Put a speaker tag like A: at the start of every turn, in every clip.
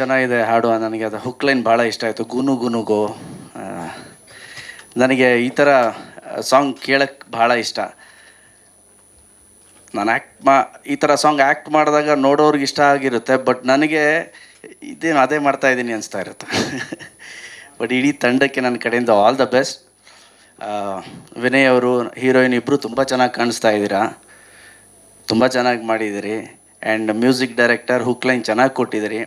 A: ಚೆನ್ನಾಗಿದೆ ಹಾಡು. ನನಗೆ ಅದು ಹುಕ್ ಲೈನ್ ಭಾಳ ಇಷ್ಟ ಆಯಿತು. ಗುನು ಗುನುಗೋ. ಆ, ನನಗೆ ಈ ಥರ ಸಾಂಗ್ ಕೇಳಕ್ಕೆ ಭಾಳ ಇಷ್ಟ. ನಾನು ಈ ಥರ ಸಾಂಗ್ ಆ್ಯಕ್ಟ್ ಮಾಡಿದಾಗ ನೋಡೋರ್ಗೆ ಇಷ್ಟ ಆಗಿರುತ್ತೆ, ಬಟ್ ನನಗೆ ಇದೇನು ಅದೇ ಮಾಡ್ತಾ ಇದ್ದೀನಿ ಅನಿಸ್ತಾ ಇರುತ್ತೆ. ಬಟ್ ಇಡೀ ತಂಡಕ್ಕೆ ನನ್ನ ಕಡೆಯಿಂದ ಆಲ್ ದ ಬೆಸ್ಟ್. ವಿನಯ್ ಅವರು, ಹೀರೋಯಿನ್ ಇಬ್ಬರು ತುಂಬ ಚೆನ್ನಾಗಿ ಕಾಣಿಸ್ತಾ ಇದ್ದೀರಾ, ತುಂಬ ಚೆನ್ನಾಗಿ ಮಾಡಿದ್ದೀರಿ. And music director hook line ಚೆನ್ನಾಗಿ ಕೊಟ್ಟಿದ್ದೀರಿ.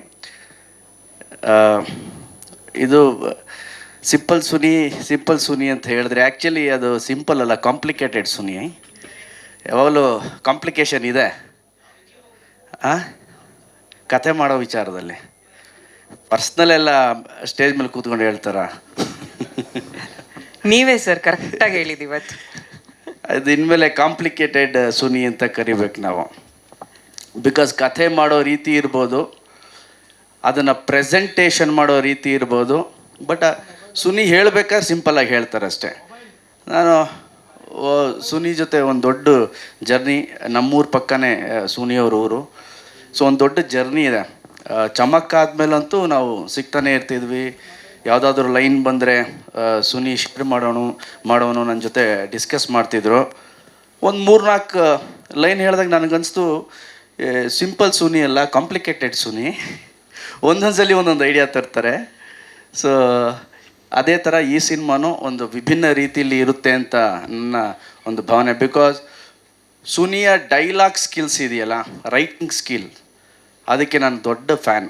A: ಇದು ಸಿಂಪಲ್ ಸುನಿ ಅಂತ ಹೇಳಿದ್ರೆ ಆ್ಯಕ್ಚುಲಿ ಅದು ಸಿಂಪಲ್ ಅಲ್ಲ, ಕಾಂಪ್ಲಿಕೇಟೆಡ್ ಸುನಿ. ಯಾವಾಗಲೂ ಕಾಂಪ್ಲಿಕೇಶನ್ ಇದೆ ಕತೆ ಮಾಡೋ ವಿಚಾರದಲ್ಲಿ. ಪರ್ಸ್ನಲ್ ಎಲ್ಲ ಸ್ಟೇಜ್ ಮೇಲೆ ಕೂತ್ಕೊಂಡು ಹೇಳ್ತಾರ.
B: ನೀವೇ ಸರ್ ಕರೆಕ್ಟಾಗಿ ಹೇಳಿದ್ದು ಇವತ್ತು.
A: ಅದು ಇನ್ಮೇಲೆ ಕಾಂಪ್ಲಿಕೇಟೆಡ್ ಸುನಿ ಅಂತ ಕರಿಬೇಕು ನಾವು. ಬಿಕಾಸ್ ಕಥೆ ಮಾಡೋ ರೀತಿ ಇರ್ಬೋದು, ಅದನ್ನು ಪ್ರೆಸೆಂಟೇಷನ್ ಮಾಡೋ ರೀತಿ ಇರ್ಬೋದು, ಬಟ್ ಸುನಿ ಹೇಳ್ಬೇಕಾದ್ರೆ ಸಿಂಪಲ್ಲಾಗಿ ಹೇಳ್ತಾರೆ ಅಷ್ಟೇ. ನಾನು ಸುನಿ ಜೊತೆ ಒಂದು ದೊಡ್ಡ ಜರ್ನಿ, ನಮ್ಮೂರ ಪಕ್ಕನೇ ಸುನಿಯವ್ರ ಊರು. ಸೊ ಒಂದು ದೊಡ್ಡ ಜರ್ನಿ ಇದೆ. ಚಮಕ್ ಆದಮೇಲಂತೂ ನಾವು ಸಿಗ್ತಾನೆ ಇರ್ತಿದ್ವಿ. ಯಾವುದಾದ್ರೂ ಲೈನ್ ಬಂದರೆ ಸುನಿ ಶೇರ್ ಮಾಡೋನು ನನ್ನ ಜೊತೆ ಡಿಸ್ಕಸ್ ಮಾಡ್ತಿದ್ರು. ಒಂದು 3-4 ಲೈನ್ ಹೇಳಿದಾಗ ನನಗನ್ನಿಸ್ತು ಸಿಂಪಲ್ ಸುನಿ ಅಲ್ಲ, ಕಾಂಪ್ಲಿಕೇಟೆಡ್ ಸುನಿ. ಒಂದೊಂದ್ಸಲಿ ಒಂದೊಂದು ಐಡಿಯಾ ತರ್ತಾರೆ. ಸೊ ಅದೇ ಥರ ಈ ಸಿನಿಮಾನು ಒಂದು ವಿಭಿನ್ನ ರೀತಿಯಲ್ಲಿ ಇರುತ್ತೆ ಅಂತ ನನ್ನ ಒಂದು ಭಾವನೆ. ಬಿಕಾಸ್ ಸುನಿಯ ಡೈಲಾಗ್ ಸ್ಕಿಲ್ಸ್ ಇದೆಯಲ್ಲ, ರೈಟಿಂಗ್ ಸ್ಕಿಲ್, ಅದಕ್ಕೆ ನಾನು ದೊಡ್ಡ ಫ್ಯಾನ್.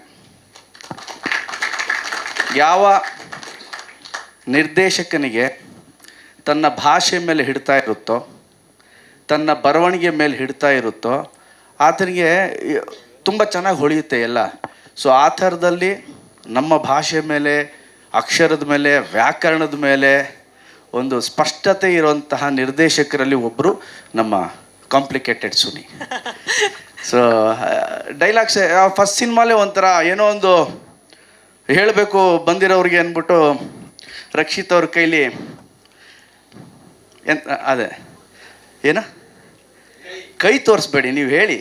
A: ಯಾವ ನಿರ್ದೇಶಕನಿಗೆ ತನ್ನ ಭಾಷೆ ಮೇಲೆ ಹಿಡ್ತಾ ಇರುತ್ತೋ, ತನ್ನ ಬರವಣಿಗೆ ಮೇಲೆ ಹಿಡ್ತಾ ಇರುತ್ತೋ, ಆತನಿಗೆ ತುಂಬ ಚೆನ್ನಾಗಿ ಹೊಳೆಯುತ್ತೆ ಎಲ್ಲ. ಸೊ ಆ ಥರದಲ್ಲಿ ನಮ್ಮ ಭಾಷೆ ಮೇಲೆ, ಅಕ್ಷರದ ಮೇಲೆ, ವ್ಯಾಕರಣದ ಮೇಲೆ ಒಂದು ಸ್ಪಷ್ಟತೆ ಇರುವಂತಹ ನಿರ್ದೇಶಕರಲ್ಲಿ ಒಬ್ಬರು ನಮ್ಮ complicated Suni. So dialogues first ಸಿನಿಮಾಲೇ ಒಂಥರ ಏನೋ ಒಂದು ಹೇಳಬೇಕು ಬಂದಿರೋರಿಗೆ ಅಂದ್ಬಿಟ್ಟು ರಕ್ಷಿತ್ ಅವ್ರ ಕೈಲಿ ಅದೇ ಕೈ ತೋರಿಸ್ಬೇಡಿ, ನೀವು ಹೇಳಿ.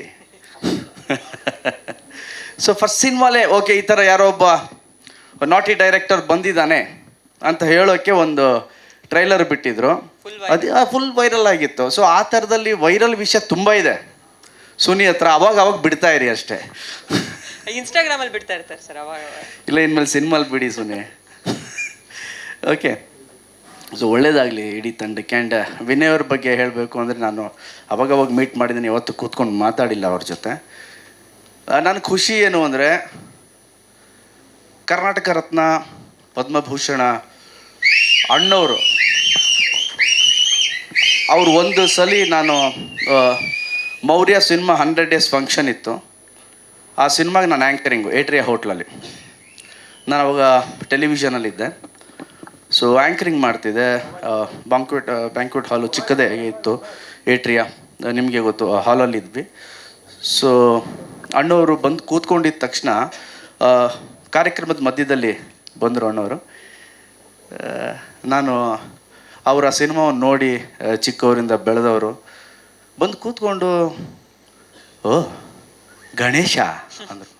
A: ಸೊ ಫಸ್ಟ್ ಸಿನಿಮಾಲೇ ಓಕೆ, ಈ ಥರ ಯಾರೋ ಒಬ್ಬ ನಾಟಿ ಡೈರೆಕ್ಟರ್ ಬಂದಿದ್ದಾನೆ ಅಂತ ಹೇಳೋಕ್ಕೆ ಒಂದು ಟ್ರೈಲರ್ ಬಿಟ್ಟಿದ್ರು. ಅದು ಫುಲ್ ವೈರಲ್ ಆಗಿತ್ತು. ಸೊ ಆ ಥರದಲ್ಲಿ ವೈರಲ್ ವಿಷಯ ತುಂಬ ಇದೆ ಸುನಿ ಹತ್ರ. ಅವಾಗ ಬಿಡ್ತಾ ಇರಿ ಅಷ್ಟೇ.
B: ಇನ್ಸ್ಟಾಗ್ರಾಮಲ್ಲಿ ಬಿಡ್ತಾ ಇರ್ತಾರೆ ಸರ್ ಅವಾಗ.
A: ಇಲ್ಲ, ಇನ್ಮೇಲೆ ಸಿನಿಮಾಲ್ ಬಿಡಿ ಸುನಿ. ಓಕೆ, ಸೊ ಒಳ್ಳೇದಾಗಲಿ ಇಡೀ ತಂಡಕ್ಕೆ. ಆ್ಯಂಡ್ ವಿನಯ್ ಅವ್ರ ಬಗ್ಗೆ ಹೇಳಬೇಕು ಅಂದರೆ, ನಾನು ಅವಾಗವಾಗ ಮೀಟ್ ಮಾಡಿದ್ದೀನಿ, ಯಾವತ್ತು ಕೂತ್ಕೊಂಡು ಮಾತಾಡಿಲ್ಲ ಅವ್ರ ಜೊತೆ. ನನ್ನ ಖುಷಿ ಏನು ಅಂದರೆ, ಕರ್ನಾಟಕ ರತ್ನ, ಪದ್ಮಭೂಷಣ ಅಣ್ಣವರು ಅವ್ರು ಒಂದು ಸಲ ನಾನು ಮೌರ್ಯ ಸಿನಿಮಾ 100 days ಫಂಕ್ಷನ್ ಇತ್ತು. ಆ ಸಿನಿಮಾಗೆ ನಾನು ಆ್ಯಂಕರಿಂಗು ಏಟ್ರಿಯಾ ಹೋಟ್ಲಲ್ಲಿ. ನಾನು ಅವಾಗ ಟೆಲಿವಿಷನಲ್ಲಿದ್ದೆ. ಸೊ ಆ್ಯಂಕರಿಂಗ್ ಮಾಡ್ತಿದ್ದೆ. ಬ್ಯಾಂಕ್ವೆಟ್ ಹಾಲು ಚಿಕ್ಕದೇ ಇತ್ತು, ಏಟ್ರಿಯಾ, ನಿಮಗೆ ಗೊತ್ತು, ಹಾಲಲ್ಲಿದ್ವಿ. ಸೊ ಅಣ್ಣವರು ಬಂದು ಕೂತ್ಕೊಂಡಿದ್ದ ತಕ್ಷಣ ಕಾರ್ಯಕ್ರಮದ ಮಧ್ಯದಲ್ಲಿ ಬಂದರು ಅಣ್ಣವರು. ನಾನು ಅವರ ಸಿನಿಮಾವನ್ನು ನೋಡಿ ಚಿಕ್ಕವರಿಂದ ಬೆಳೆದವರು. ಬಂದು ಕೂತ್ಕೊಂಡು, ಓ ಗಣೇಶ ಅಂದರು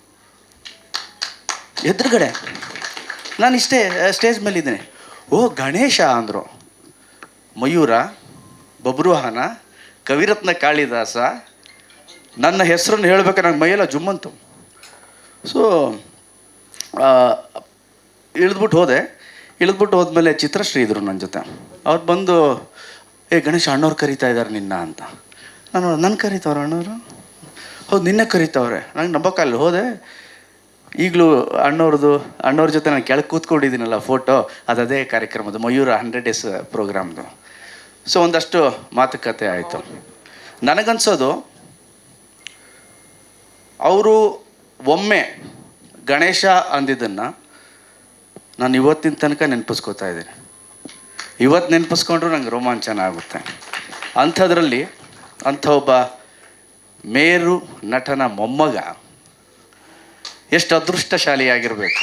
A: ಎದುರುಗಡೆ. ನಾನು ಇಷ್ಟೇ ಸ್ಟೇಜ್ ಮೇಲಿದ್ದೀನಿ. ಓ ಗಣೇಶ ಅಂದರು. ಮಯೂರ, ಬಬ್ರುವಾಹನ, ಕವಿರತ್ನ ಕಾಳಿದಾಸ, ನನ್ನ ಹೆಸರನ್ನು ಹೇಳ್ಬೇಕಾದ್ರೆ ನಂಗೆ ಮೈಯೆಲ್ಲ ಜುಮ್ಮಂತು. ಸೊ ಇಳಿದ್ಬಿಟ್ಟು ಹೋದ್ಮೇಲೆ ಚಿತ್ರಶ್ರೀ ಇದ್ರು ನನ್ನ ಜೊತೆ. ಅವ್ರು ಬಂದು, ಗಣೇಶ ಅಣ್ಣವ್ರು ಕರೀತಾ ಇದ್ದಾರೆ ನಿನ್ನ ಅಂತ. ನಾನು ನನ್ನ ಕರೀತವ್ರ ಅಣ್ಣವರು? ಹೌದು, ನಿನ್ನೆ ಕರೀತವ್ರೆ. ನಂಗೆ ನಂಬಕ್ಕಲ್ಲಿ ಹೋದೆ. ಈಗಲೂ ಅಣ್ಣವ್ರ ಜೊತೆ ನಾನು ಕೆಳಗೆ ಕೂತ್ಕೊಂಡಿದ್ದೀನಲ್ಲ ಫೋಟೋ, ಅದೇ ಕಾರ್ಯಕ್ರಮದ ಮಯೂರ 100 days ಪ್ರೋಗ್ರಾಮ್ದು. ಸೊ ಒಂದಷ್ಟು ಮಾತುಕತೆ ಆಯಿತು. ನನಗನ್ಸೋದು, ಅವರು ಒಮ್ಮೆ ಗಣೇಶ ಅಂದಿದ್ದನ್ನು ನಾನು ಇವತ್ತಿನ ತನಕ ನೆನಪಿಸ್ಕೋತಾ ಇದ್ದೀನಿ. ಇವತ್ತು ನೆನಪಿಸ್ಕೊಂಡ್ರು ನಂಗೆ ರೋಮಾಂಚನ ಆಗುತ್ತೆ. ಅಂಥದ್ರಲ್ಲಿ ಅಂಥ ಒಬ್ಬ ಮೇರು ನಟನ ಮೊಮ್ಮಗ ಎಷ್ಟು ಅದೃಷ್ಟಶಾಲಿಯಾಗಿರಬೇಕು.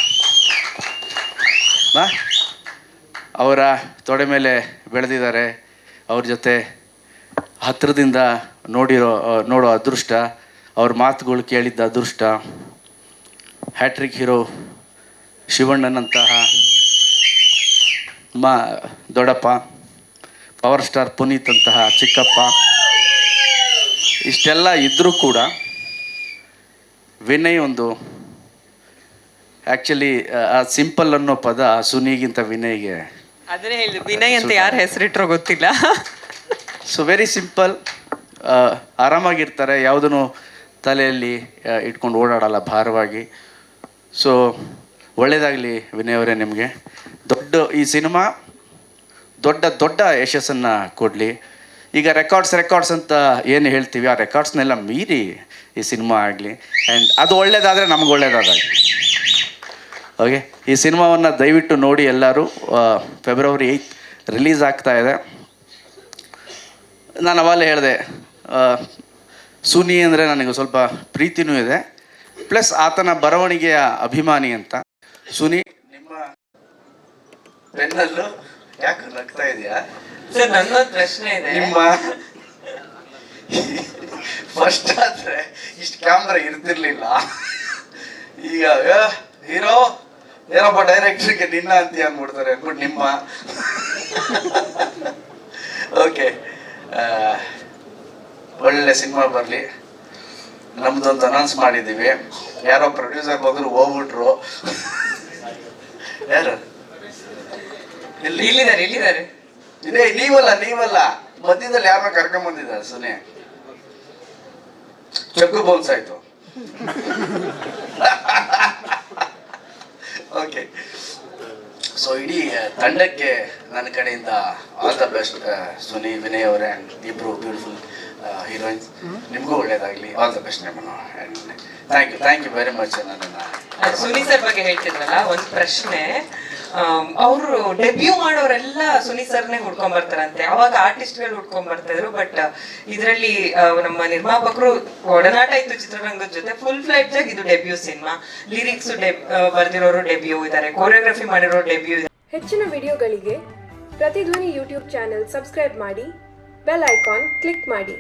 A: ಅವರ ತೊಡೆ ಮೇಲೆ ಬೆಳೆದಿದ್ದಾರೆ, ಅವ್ರ ಜೊತೆ ಹತ್ತಿರದಿಂದ ನೋಡೋ ಅದೃಷ್ಟ, ಅವ್ರ ಮಾತುಗಳು ಕೇಳಿದ್ದ ಅದೃಷ್ಟ. ಹ್ಯಾಟ್ರಿಕ್ ಹೀರೋ ಶಿವಣ್ಣನಂತಹ ದೊಡ್ಡಪ್ಪ, ಪವರ್ ಸ್ಟಾರ್ ಪುನೀತ್ ಅಂತಹ ಚಿಕ್ಕಪ್ಪ, ಇಷ್ಟೆಲ್ಲ ಇದ್ದರೂ ಕೂಡ ವಿನಯ್ ಒಂದು ಆ್ಯಕ್ಚುಲಿ ಆ ಸಿಂಪಲ್ ಅನ್ನೋ ಪದ ಸುನಿಗಿಂತ ವಿನಯ್ಗೆ
B: ಅದನ್ನೇ ಹೇಳಿದ್ರು, ವಿನಯ್ ಅಂತ ಯಾರು ಹೆಸರಿಟ್ರೋ ಗೊತ್ತಿಲ್ಲ.
A: ಸೊ ವೆರಿ ಸಿಂಪಲ್, ಆರಾಮಾಗಿರ್ತಾರೆ, ಯಾವುದನ್ನು ತಲೆಯಲ್ಲಿ ಇಟ್ಕೊಂಡು ಓಡಾಡಲ್ಲ ಭಾರವಾಗಿ. ಸೊ ಒಳ್ಳೆಯದಾಗಲಿ ವಿನಯ್ ಅವರೇ, ನಿಮಗೆ ಈ ಸಿನಿಮಾ ದೊಡ್ಡ ಯಶಸ್ಸನ್ನು ಕೊಡಲಿ. ಈಗ ರೆಕಾರ್ಡ್ಸ್ ಅಂತ ಏನು ಹೇಳ್ತೀವಿ, ಆ ರೆಕಾರ್ಡ್ಸ್ನೆಲ್ಲ ಮೀರಿ ಈ ಸಿನಿಮಾ ಆಗಲಿ. ಆ್ಯಂಡ್ ಅದು ಒಳ್ಳೇದಾದರೆ ನಮ್ಗೆ ಒಳ್ಳೇದಾಗಲಿ. ಓಕೆ, ಈ ಸಿನಿಮಾವನ್ನು ದಯವಿಟ್ಟು ನೋಡಿ ಎಲ್ಲರೂ. ಫೆಬ್ರವರಿ 8 ರಿಲೀಸ್ ಆಗ್ತಾ ಇದೆ. ನಾನು ಅವಾಗಲೇ ಹೇಳಿದೆ, ಸುನಿ ಅಂದರೆ ನನಗೆ ಸ್ವಲ್ಪ ಪ್ರೀತಿನೂ ಇದೆ, ಪ್ಲಸ್ ಆತನ ಬರವಣಿಗೆಯ ಅಭಿಮಾನಿ ಅಂತ. ಸುನಿ, ನಿಮ್ಮ ಪೆನ್ನಲ್ಲೂ ಯಾಕೆ ನಗ್ತಾ ಇದೆಯಾ?
B: ಸರ್, ನನ್ನೊಂದು ಪ್ರಶ್ನೆ ಇದೆ.
A: ನಿಮ್ಮ ಫಸ್ಟ್ ಆದರೆ ಇಷ್ಟು ಕ್ಯಾಮ್ರಾ ಇರ್ತಿರ್ಲಿಲ್ಲ. ಈಗ ಹೀರೋ ಏನಪ್ಪ ಡೈರೆಕ್ಟ್ರಿಗೆ ನಿನ್ನ ಅಂತ ಅಂದ್ಬಿಡ್ತಾರೆ ಅಂದ್ಬಿಟ್ಟು ನಿಮ್ಮ. ಓಕೆ, ಒಳ್ಳೆ ಸಿನಿಮಾ ಬರಲಿ. ನಮ್ದೊಂದು ಅನೌನ್ಸ್ ಮಾಡಿದ್ದೀವಿ, ಯಾರೋ ಪ್ರೊಡ್ಯೂಸರ್ ಬಂದರು ಹೋಗ್ಬಿಟ್ರು. ಯಾರು
B: ಇಲ್ಲಿದ್ದಾರೆ
A: ಇದೇ ನೀವಲ್ಲ ಮಧ್ಯದಲ್ಲಿ ಯಾರನ್ನ ಕರ್ಕೊಂಬಂದಿದ್ದಾರೆ ಸುನಿ. ಚಕ್ಕು ಬೌನ್ಸ್ ಆಯ್ತು. ಓಕೆ, ಸೊ ಇಡೀ ತಂಡಕ್ಕೆ ನನ್ನ ಕಡೆಯಿಂದ all the best. Suni, Vinay ಅವರೇ, ಆ್ಯಂಡ್ ಇಬ್ಬರು ಬ್ಯೂಟಿಫುಲ್ ಹೀರೋಯಿನ್ಸ್, ನಿಮಗೂ ಒಳ್ಳೇದಾಗಲಿ. ಆಲ್ ದ ಬೆಸ್ಟ್ ನಿಮ್ಮನ್ನು. And thank you very much.
B: Suni sir ಬಗ್ಗೆ ಹೇಳ್ತಿದ್ರಲ್ಲ, ಒಂದು ಪ್ರಶ್ನೆ. ಅವರು ಡೆಬ್ಯೂ ಮಾಡೋರೆಲ್ಲ ಸುನಿ ಸರ್ನೇ ಹುಡ್ಕೊಂಡ್ ಬರ್ತಾರಂತೆ. ಅವಾಗ ಆರ್ಟಿಸ್ಟ್ಗಳು ಹುಡ್ಕೊಂಡ್ ಬರ್ತಾ ಇದ್ರು, ಬಟ್ ಇದರಲ್ಲಿ ನಮ್ಮ ನಿರ್ಮಾಪಕರು ಒಡನಾಟ ಇತ್ತು ಚಿತ್ರರಂಗದ ಜೊತೆ. ಫುಲ್ ಫ್ಲೆಡ್ಜ್ ಆಗಿ ಇದು ಡೆಬ್ಯೂ ಸಿನಿಮಾ. ಲಿರಿಕ್ಸ್ ಬರ್ದಿರೋರು ಡೆಬ್ಯೂ ಇದ್ದಾರೆ, ಕೊರಿಯೋಗ್ರಫಿ ಮಾಡಿರೋರು ಡೆಬ್ಯೂ ಇದ್ದಾರೆ.
C: ಹೆಚ್ಚಿನ ವಿಡಿಯೋಗಳಿಗೆ ಪ್ರತಿಧ್ವನಿ ಯೂಟ್ಯೂಬ್ ಚಾನೆಲ್ ಸಬ್ಸ್ಕ್ರೈಬ್ ಮಾಡಿ, ಬೆಲ್ ಐಕಾನ್ ಕ್ಲಿಕ್ ಮಾಡಿ.